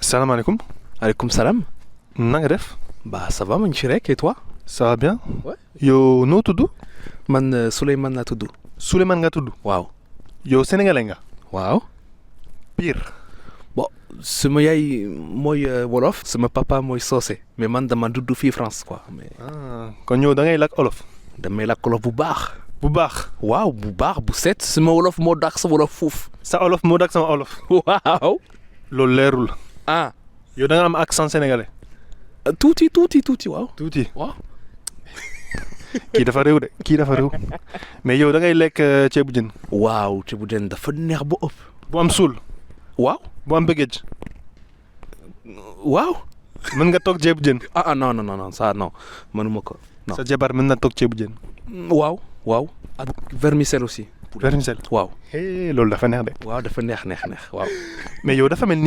salaamaaleykum. Aleykoum salam. na nga def. Bah ça va ma ngi fi rek et toi? ça va bien. Ouais. yow noo tudd. Man Souleymane laa tudd. Souleymane nga tudd. Waaw. yow sénégalais nga. Waaw. pire. Bon sama yaay mooy wolof. sama papa mooy soose. mais man dama dudd fii France quoi. mais kon yow da ngay lakk olof. damay làkk wolof bu baax. bu baax. waaw bu baax bu set. sama wolof moo dàq sa wolof fuuf. sa olof moo dak sama olof. waaw. loolu leerul. ah. yow da nga am accent sénégalais. tuuti waaw. tuuti. waaw. kii dafa réew de kii dafa réew. mais yow da ngay lekk ceebu jën. waaw ceebu jën dafa neex ba ëpp. bu am suul. waaw. bu am bëggee. waaw. mën nga toog ceebu jën. non ça non mënuma ko. non sa jabar mën na toog ceebu jën. waaw. ak vermicelle aussi. vermicelle. waaw. loolu dafa neex de. waaw dafa neex waaw. mais yow dafa mel ni